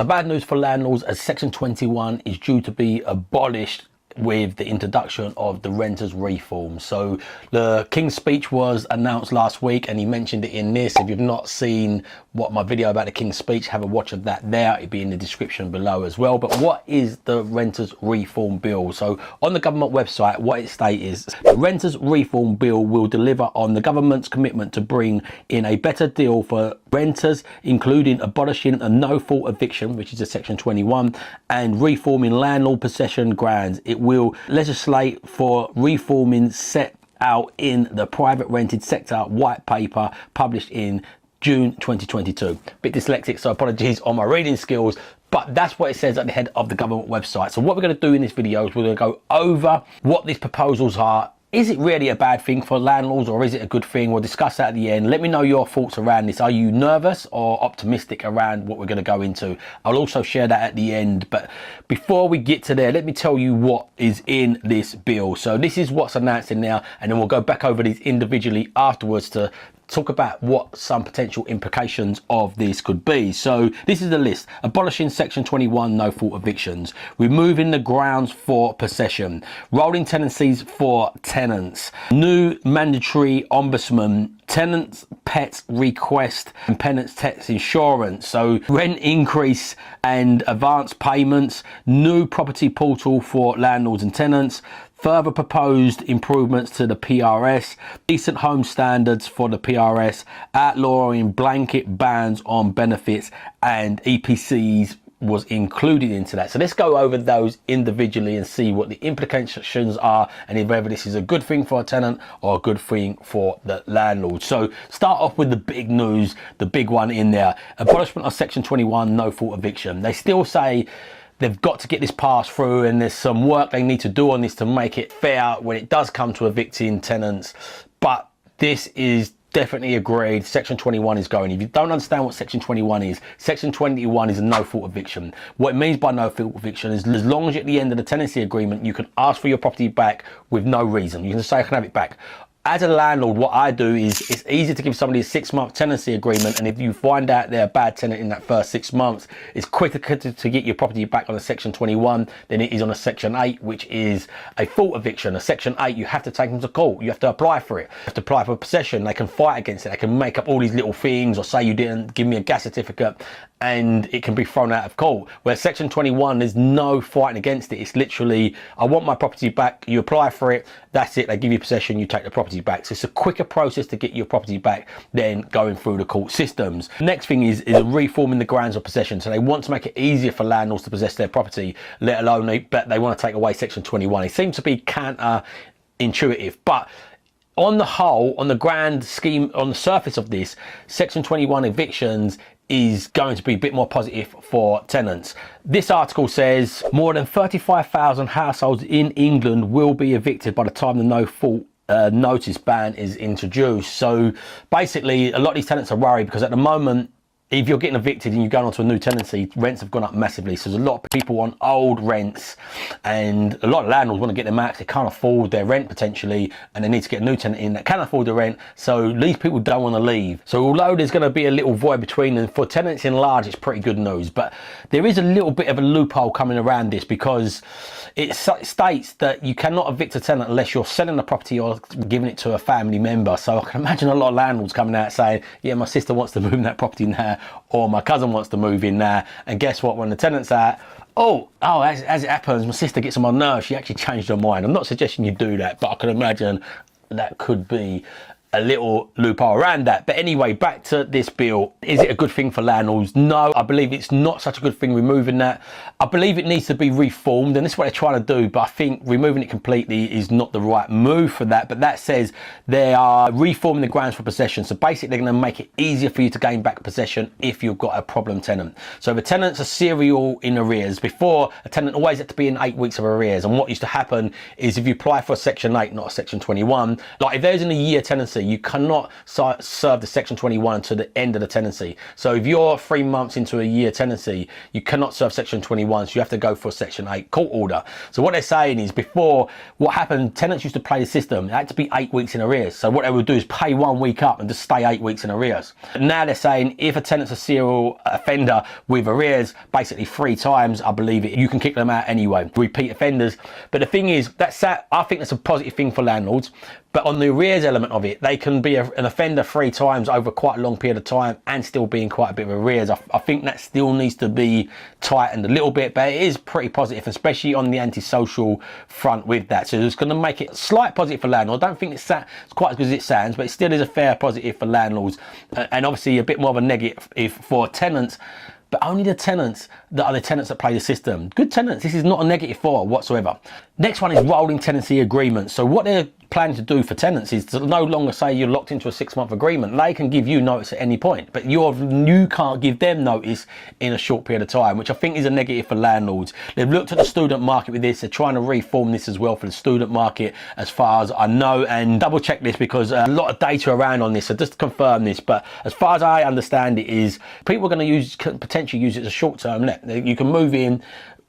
The bad news for landlords, as Section 21 is due to be abolished with the introduction of the renters reform. So the King's speech was announced last week, and he mentioned it in this. If you've not seen what my video about the King's speech, have a watch of that there. It'll be in the description below as well. But what is the renters reform bill? So on the government website, what it states is the renters reform bill will deliver on the government's commitment to bring in a better deal for renters, including abolishing a no-fault eviction, which is a Section 21, and reforming landlord possession grounds. It will legislate for reforming set out in the private rented sector white paper published in June 2022. Bit dyslexic, so apologies on my reading skills, but that's what it says at the head of the government website. So what we're going to do in this video is we're going to go over what these proposals are. Is it really a bad thing for landlords, or is it a good thing? We'll discuss that at the end. Let me know your thoughts around this. Are you nervous or optimistic around what we're going to go into? I'll also share that at the end. But before we get to there, let me tell you what is in this bill. So this is what's announced in now, and then we'll go back over these individually afterwards to talk about what some potential implications of this could be. So this is the list: abolishing Section 21 no-fault evictions, removing the grounds for possession, rolling tenancies for tenants, new mandatory ombudsman, tenants pet request and penance tax insurance, so rent increase and advance payments, new property portal for landlords and tenants, further proposed improvements to the PRS, decent home standards for the PRS, outlawing blanket bans on benefits, and EPCs was included into that. So let's go over those individually and see what the implications are, and whether this is a good thing for a tenant or a good thing for the landlord. So start off with the big news, the big one in there: abolishment of Section 21 no-fault eviction. They still say they've got to get this passed through, and there's some work they need to do on this to make it fair when it does come to evicting tenants. But this is definitely agreed. Section 21 is going. If you don't understand what Section 21 is, Section 21 is a no-fault eviction. What it means by no-fault eviction is as long as at the end of the tenancy agreement you can ask for your property back with no reason. You can say I can have it back. As a landlord, what I do is, it's easy to give somebody a 6-month tenancy agreement, and if you find out they're a bad tenant in that first 6 months, it's quicker to get your property back on a Section 21 than it is on a Section 8, which is a fault eviction. A Section 8, you have to take them to court. You have to apply for it. You have to apply for possession. They can fight against it. They can make up all these little things, or say you didn't give me a gas certificate, and it can be thrown out of court. Where Section 21, there's no fighting against it. It's literally, I want my property back. You apply for it. That's it. They give you possession. You take the property back. So it's a quicker process to get your property back than going through the court systems. Next thing is reforming the grounds of possession. So they want to make it easier for landlords to possess their property, let alone they want to take away Section 21. It seems to be counter-intuitive, but on the whole, on the grand scheme, on the surface of this, Section 21 evictions is going to be a bit more positive for tenants. This article says more than 35,000 households in England will be evicted by the time the no-fault notice ban is introduced. So basically, a lot of these tenants are worried because at the moment, if you're getting evicted and you're going on to a new tenancy, rents have gone up massively. So there's a lot of people on old rents, and a lot of landlords want to get them out. They can't afford their rent potentially, and they need to get a new tenant in that can afford the rent. So these people don't want to leave. So although there's going to be a little void between them, for tenants in large, it's pretty good news. But there is a little bit of a loophole coming around this, because it states that you cannot evict a tenant unless you're selling the property or giving it to a family member. So I can imagine a lot of landlords coming out saying, yeah, my sister wants to move in that property now, or my cousin wants to move in there. And guess what? When the tenant's out, as it happens, my sister gets on my nerves. She actually changed her mind. I'm not suggesting you do that, but I can imagine that could be a little loophole around that. But anyway, back to this bill. Is it a good thing for landlords? No, I believe it's not such a good thing removing that. I believe it needs to be reformed, and this is what they're trying to do, but I think removing it completely is not the right move for that. But that says they are reforming the grounds for possession. So basically, they're going to make it easier for you to gain back possession if you've got a problem tenant. So the tenants are serial in arrears. Before, a tenant always had to be in 8 weeks of arrears, and what used to happen is if you apply for a Section 8, not a Section 21, like if there's in a year tenancy, tenancy, you cannot serve the Section 21 to the end of the tenancy. So if you're 3 months into a year tenancy, you cannot serve Section 21, so you have to go for a Section 8 court order. So what they're saying is, before, what happened, tenants used to play the system, it had to be 8 weeks in arrears. So what they would do is pay 1 week up and just stay 8 weeks in arrears. Now they're saying if a tenant's a serial offender with arrears, basically 3 times, I believe it, you can kick them out anyway, repeat offenders. But the thing is, I think that's a positive thing for landlords. But on the arrears element of it, they can be an offender 3 times over quite a long period of time and still be in quite a bit of arrears. I think that still needs to be tightened a little bit, but it is pretty positive, especially on the antisocial front with that. So it's going to make it a slight positive for landlords. I don't think it's quite as good as it sounds, but it still is a fair positive for landlords, and obviously a bit more of a negative for tenants. But only the tenants that are the tenants that play the system. Good tenants, this is not a negative for whatsoever. Next one is rolling tenancy agreements. So what they're planning to do for tenants is to no longer say you're locked into a 6-month agreement. They can give you notice at any point, but you can't give them notice in a short period of time, which I think is a negative for landlords. They've looked at the student market with this. They're trying to reform this as well for the student market, as far as I know, and double check this because a lot of data around on this, so just to confirm this. But as far as I understand it, is people are going to potentially use it as a short-term let. You can move in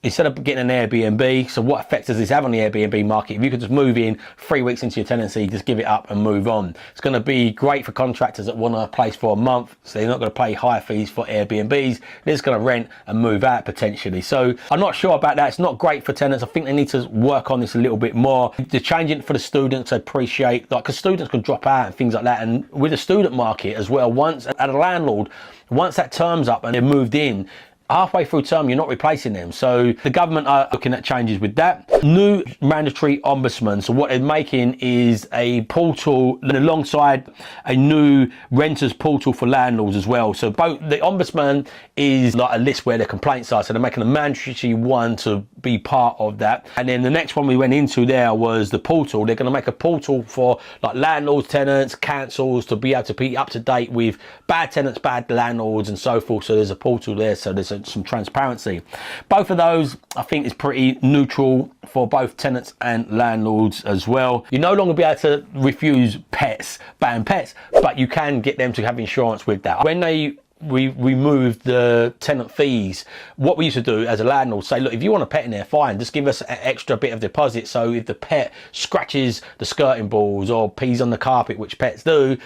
instead of getting an Airbnb. So what effect does this have on the Airbnb market? If you could just move in 3 weeks into your tenancy, just give it up and move on. It's going to be great for contractors that want a place for a month, so they're not going to pay high fees for Airbnbs. They're just going to rent and move out potentially. So I'm not sure about that. It's not great for tenants. I think they need to work on this a little bit more. They're changing it for the students to appreciate, like, because students can drop out and things like that. And with the student market as well, once at a landlord, once that term's up and they're moved in, halfway through term, you're not replacing them. So the government are looking at changes with that. New mandatory ombudsman. So what they're making is a portal alongside a new renters portal for landlords as well. So both the ombudsman is like a list where their complaints are. So they're making a mandatory one to be part of that. And then the next one we went into there was the portal. They're going to make a portal for like landlords, tenants, councils to be able to be up to date with bad tenants, bad landlords and so forth. So there's a portal there. So there's some transparency. Both of those I think is pretty neutral for both tenants and landlords as well. You no longer be able to refuse ban pets, but you can get them to have insurance with that. When we removed the tenant fees, what we used to do as a landlord, say, look, if you want a pet in there, fine, just give us an extra bit of deposit, so if the pet scratches the skirting boards or pees on the carpet, which pets do,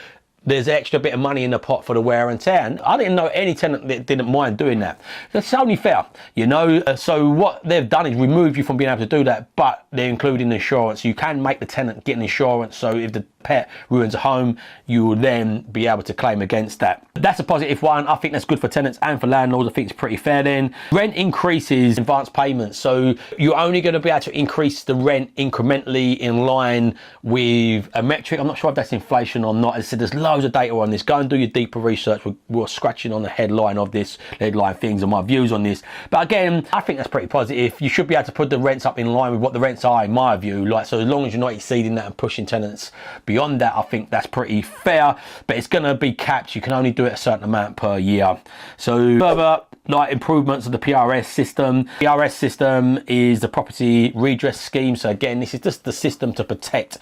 there's an extra bit of money in the pot for the wear and tear. And I didn't know any tenant that didn't mind doing that. That's only fair, you know. So what they've done is remove you from being able to do that, but they're including insurance. You can make the tenant get an insurance, so if the pet ruins a home, you will then be able to claim against that. That's a positive one. I think that's good for tenants and for landlords. I think it's pretty fair then. Rent increases, advance payments. So you're only going to be able to increase the rent incrementally in line with a metric. I'm not sure if that's inflation or not. As I said, there's loads of data on this. Go and do your deeper research. We're scratching on the headline of this, headline things and my views on this. But again, I think that's pretty positive. You should be able to put the rents up in line with what the rents are, in my view. Like, so as long as you're not exceeding that and pushing tenants beyond that, I think that's pretty fair. But it's going to be capped. You can only do it a certain amount per year. So further, like, improvements of the PRS system. PRS system is the property redress scheme. So again, this is just the system to protect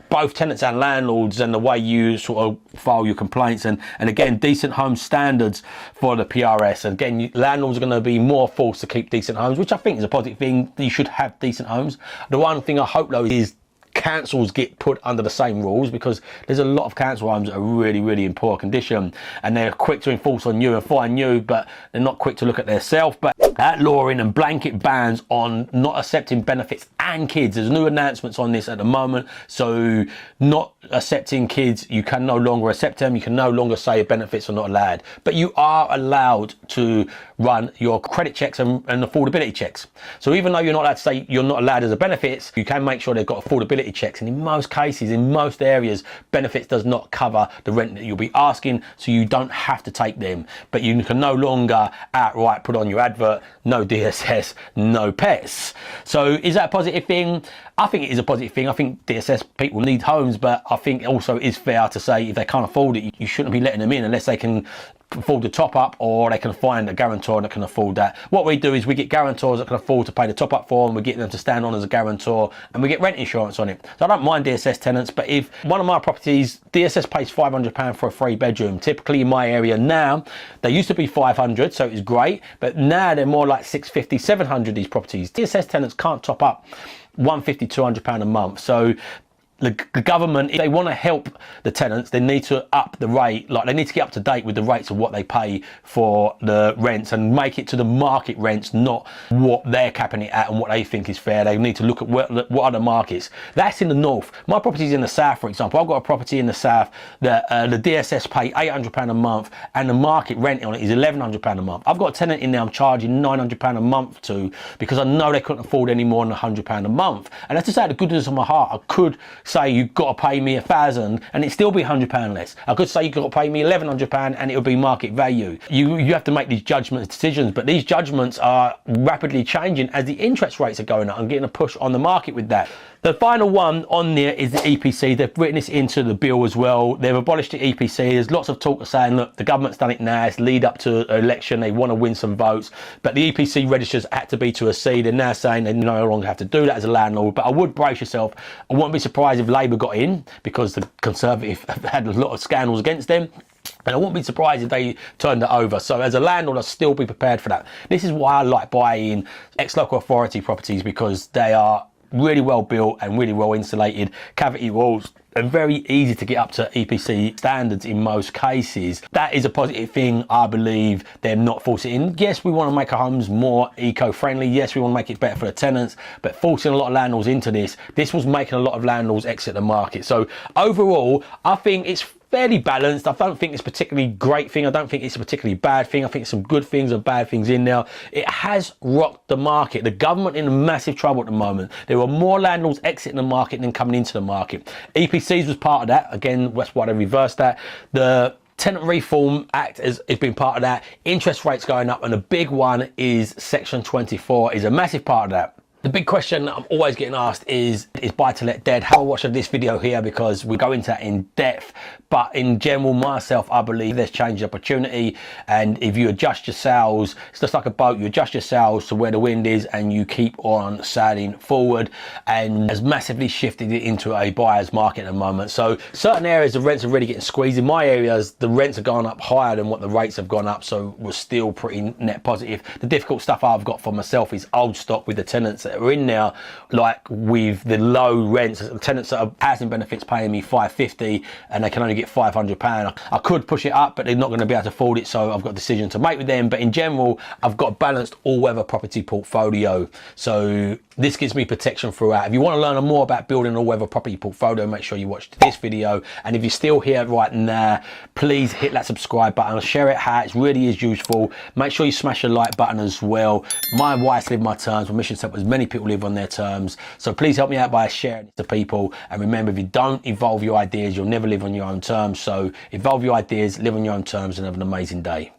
both tenants and landlords and the way you sort of file your complaints, and again, decent home standards for the PRS. And again, landlords are going to be more forced to keep decent homes, which I think is a positive thing. You should have decent homes. The one thing I hope though is councils get put under the same rules, because there's a lot of council homes that are really in poor condition, and they're quick to enforce on you and fine you, but they're not quick to look at their self. But outlawing and blanket bans on not accepting benefits and kids. There's new announcements on this at the moment. So not accepting kids, you can no longer accept them. You can no longer say benefits are not allowed, but you are allowed to run your credit checks and affordability checks. So even though you're not allowed to say you're not allowed as a benefits, you can make sure they've got affordability checks. And in most cases, in most areas, benefits does not cover the rent that you'll be asking, so you don't have to take them. But you can no longer outright put on your advert, no DSS, no pets. So is that a positive thing? I think it is a positive thing. I think DSS people need homes, but I think also it is fair to say if they can't afford it, you shouldn't be letting them in unless they can afford the top up, or they can find a guarantor that can afford that. What we do is we get guarantors that can afford to pay the top up for them, we get them to stand on as a guarantor, and we get rent insurance on it. rent. So I don't mind DSS tenants, but if one of my properties, DSS pays £500 for a 3-bedroom, typically in my area now, they used to be 500, so it was great, but now they're more like 650, 700, these properties. DSS tenants can't top up 150, £200 a month. So the government, if they want to help the tenants, they need to up the rate, like they need to get up to date with the rates of what they pay for the rents and make it to the market rents, not what they're capping it at and what they think is fair. They need to look at what are the markets. That's in the north. My property's in the south, for example. I've got a property in the south that the DSS pay £800 a month and the market rent on it is £1,100 a month. I've got a tenant in there I'm charging £900 a month to because I know they couldn't afford any more than £100 a month. And that's just out of the goodness of my heart. I could say you've got to pay me £1,000 and it still be £100 less. I could say you've got to pay me £1,100 and it'll be market value. You have to make these judgment decisions, but these judgments are rapidly changing as the interest rates are going up and getting a push on the market with that. The final one on there is the EPC. They've written this into the bill as well. They've abolished the EPC. There's lots of talk of saying, look, the government's done it now. It's lead up to an election. They want to win some votes. But the EPC registers had to be to a C. They're now saying they no longer have to do that as a landlord. But I would brace yourself. I wouldn't be surprised if Labour got in because the Conservative have had a lot of scandals against them. And I wouldn't be surprised if they turned it over. So as a landlord, I'll still be prepared for that. This is why I like buying ex-local authority properties, because they are really well built and really well insulated, cavity walls, and very easy to get up to EPC standards in most cases. That is a positive thing, I believe. They're not forcing it in. Yes, we want to make our homes more eco-friendly. Yes, we want to make it better for the tenants, but forcing a lot of landlords into this was making a lot of landlords exit the market. So overall, I think it's fairly balanced. I don't think it's a particularly great thing. I don't think it's a particularly bad thing. I think some good things and bad things in there. It has rocked the market. The government in massive trouble at the moment. There are more landlords exiting the market than coming into the market. EPCs was part of that. Again, that's why they reversed that. The Tenant Reform Act has been part of that. Interest rates going up, and the big one is Section 24 is a massive part of that. The big question I'm always getting asked is buy-to-let dead? Have a watch of this video here because we go into that in depth. But in general, myself, I believe there's change opportunity. And if you adjust your sails, it's just like a boat. You adjust your sails to where the wind is and you keep on sailing forward, and has massively shifted it into a buyer's market at the moment. So certain areas, the rents are really getting squeezed. In my areas, the rents have gone up higher than what the rates have gone up. So we're still pretty net positive. The difficult stuff I've got for myself is old stock with the tenants that are in there, like with the low rents, tenants that are housing benefits paying me $550 and they can only get £500. I could push it up, but they're not going to be able to afford it, so I've got a decision to make with them. But in general, I've got a balanced all-weather property portfolio, so this gives me protection throughout. If you want to learn more about building an all-weather property portfolio, make sure you watch this video. And if you're still here right now, please hit that subscribe button, share it how it really is useful. Make sure you smash the like button as well. My wife's live my terms. My mission is to help as many people live on their terms. So please help me out by sharing it to people. And remember, if you don't evolve your ideas, you'll never live on your own terms. So evolve your ideas, live on your own terms, and have an amazing day.